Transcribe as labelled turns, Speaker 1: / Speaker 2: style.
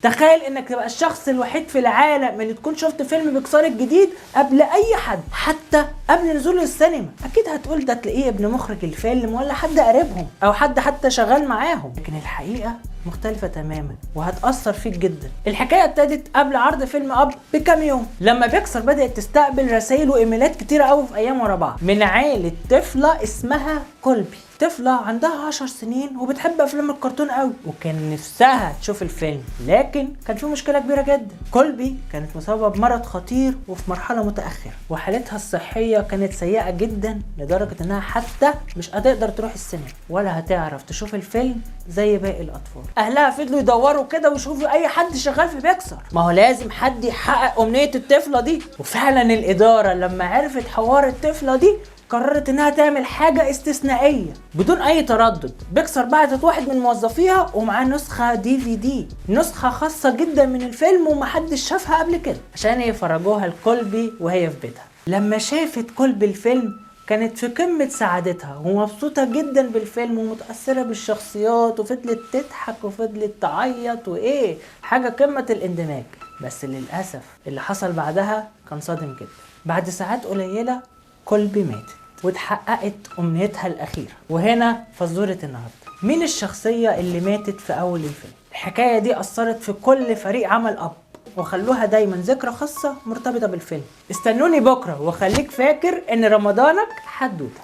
Speaker 1: تخيل انك تبقى الشخص الوحيد في العالم اللي تكون شفت فيلم بيكسار الجديد قبل اي حد، حتى قبل نزوله السينما. اكيد هتقول ده تلاقيه ابن مخرج الفيلم ولا حد قريبهم او حد حتى شغال معاهم، لكن الحقيقة مختلفة تماما وهتأثر فيك جدا. الحكاية ابتدت قبل عرض فيلم اب بكام يوم، لما بيكسر بدأت تستقبل رسائل وايميلات كتيرة قوي في ايام ورا بعض من عائلة طفلة اسمها كولبي. طفلة عندها 10 سنين وبتحب افلام الكرتون قوي، وكان نفسها تشوف الفيلم، لكن كان في مشكلة كبيرة جدا. كولبي كانت مصابة بمرض خطير وفي مرحلة متأخرة، وحالتها الصحية كانت سيئة جدا لدرجة انها حتى مش هتقدر تروح السينما ولا هتعرف تشوف الفيلم زي باقي الاطفال. اهلها فضلوا يدوروا كده ويشوفوا اي حد شغال في بيكسر، ما هو لازم حد يحقق امنية الطفلة دي. وفعلا الادارة لما عرفت حوار الطفلة دي قررت انها تعمل حاجة استثنائية بدون اي تردد. بيكسر بعتت واحد من موظفيها ومعاه نسخة DVD، نسخة خاصة جدا من الفيلم ومحدش شافها قبل كده، عشان يفرجوها لكولبي وهي في بيتها. لما شافت كولبي الفيلم كانت في قمة سعادتها ومبسوطة جدا بالفيلم ومتأثرة بالشخصيات، وفضلت تضحك وفضلت تعيط وايه، حاجة قمة الاندماج. بس للأسف اللي حصل بعدها كان صادم جدا. بعد ساعات قليلة كولبي ماتت واتحققت أمنيتها الأخيرة. وهنا فزورة النهاردة، مين الشخصية اللي ماتت في أول الفيلم؟ الحكاية دي أثرت في كل فريق عمل أب وخلوها دايما ذكرى خاصة مرتبطة بالفيلم. استنوني بكرة وخليك فاكر إن رمضانك حدوتة.